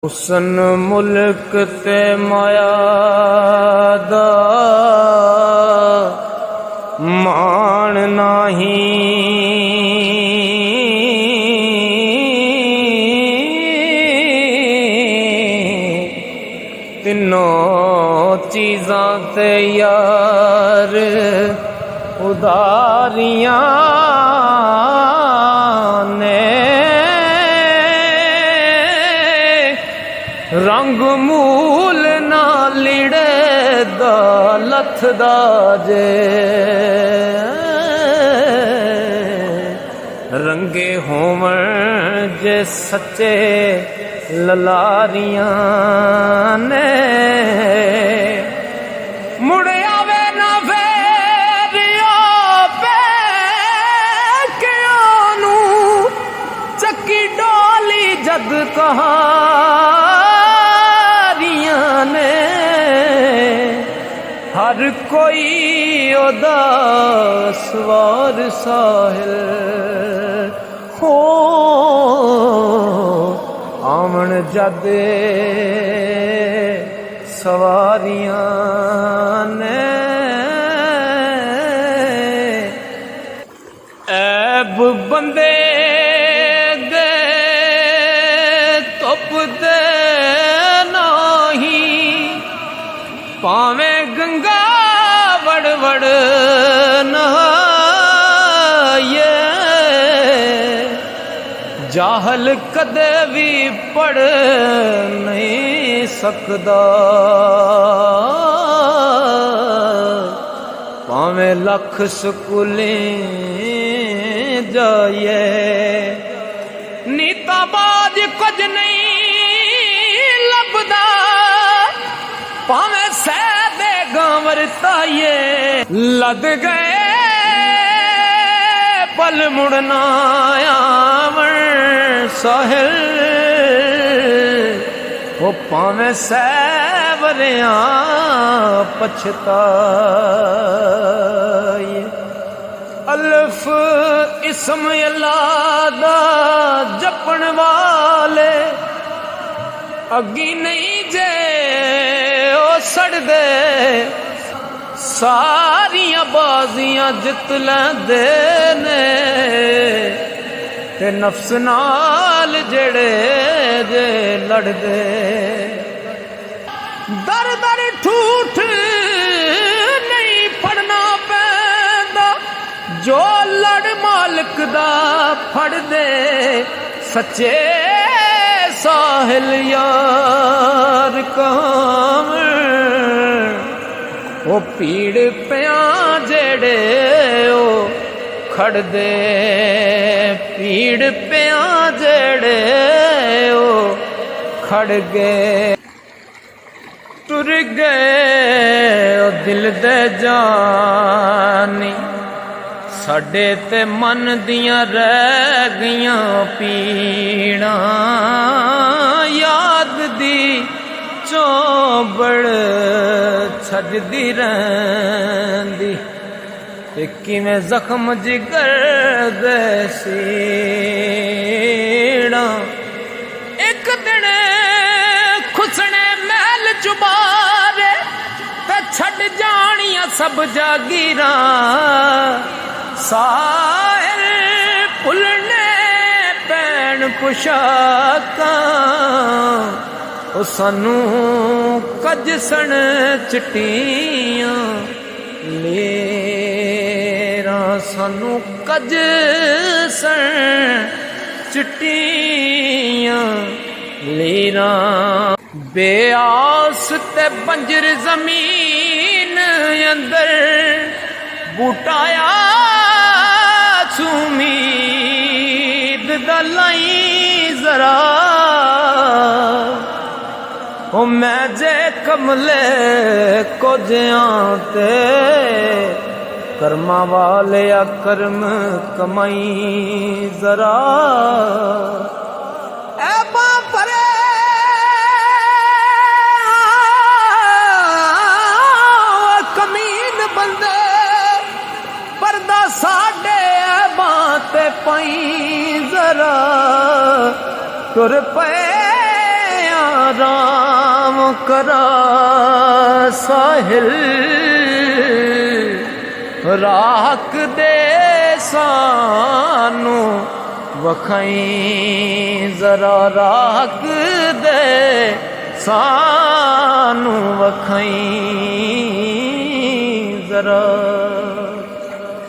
हुसन मुल्क ते माया दा मान नाही, तीनों चीज़ां ते यार उदारियां ने, रंग मूल ना लिड़े दा लथदा जे, रंगे होवन जे सच्चे ललारियां ने, मुड़ आवे ना फेरिया पैकियां नू, चक्की डोली जद कहारियां ने, हर कोई ओदा सवार साहिल हो, आमन जदे सवारियां ने, ऐब बंदे दे तुप दे नाही, पावें गंगा वड़ वड़ नहाए, जाहल कदे भी पढ़ नहीं सकदा, भावें लख स्कूलें जाए, नीता बाज कुछ नहीं लभदा, भावें सैदे गांवर ताये लद गए, पल मुड़ना आवन साहिल, वो पावें सैवरियां पछताए, अल्फ इसम अल्लाह दा जपन वाले, अगी नहीं जे ओ सड़ दे, सारियां बाजियां जित लैंदे ने, ते नफ्स नाल जेड़े जे लड़दे, दर दर ठूठ नहीं फड़ना पैंदा, जो लड़ मालिक दा फड़ दे, सच्चे साहिल यार काम, वो पीड़ प्यां जेड़े ओ खड़ दे, पीड़ प्यां जेड़े ओ खड़ गए, टुर गए ओ दिल दे जानी, साडे ते मन दियां रह गईयां पीड़ां, याद दी चौबड़ छजदी रहिंदी, ते किवें जख्म जिगर दे सीड़ां, एक दिन खुसने महल चुबारे, ते छड़ जानियां सब जागीरां, साहिल भुलने पैण पुशाकां, ओ सानू कज सन चिट्टियां लेरां, सानू कज सन चिट्टियां लेरां, बेआस ते बंजर जमीन अंदर बूटाया सुमीद दलाई जरा, ओ मैं जे कमले को ज्यांते, कर्मा वाले या कर्म कमाई जरा, ऐबा परे कमीन बंदे, पर्दा साडे ऐबा ते पाई जरा, तुर पे राम करा साहिल राख दे सानू वखाई जरा राख दे सानू वखाई जरा।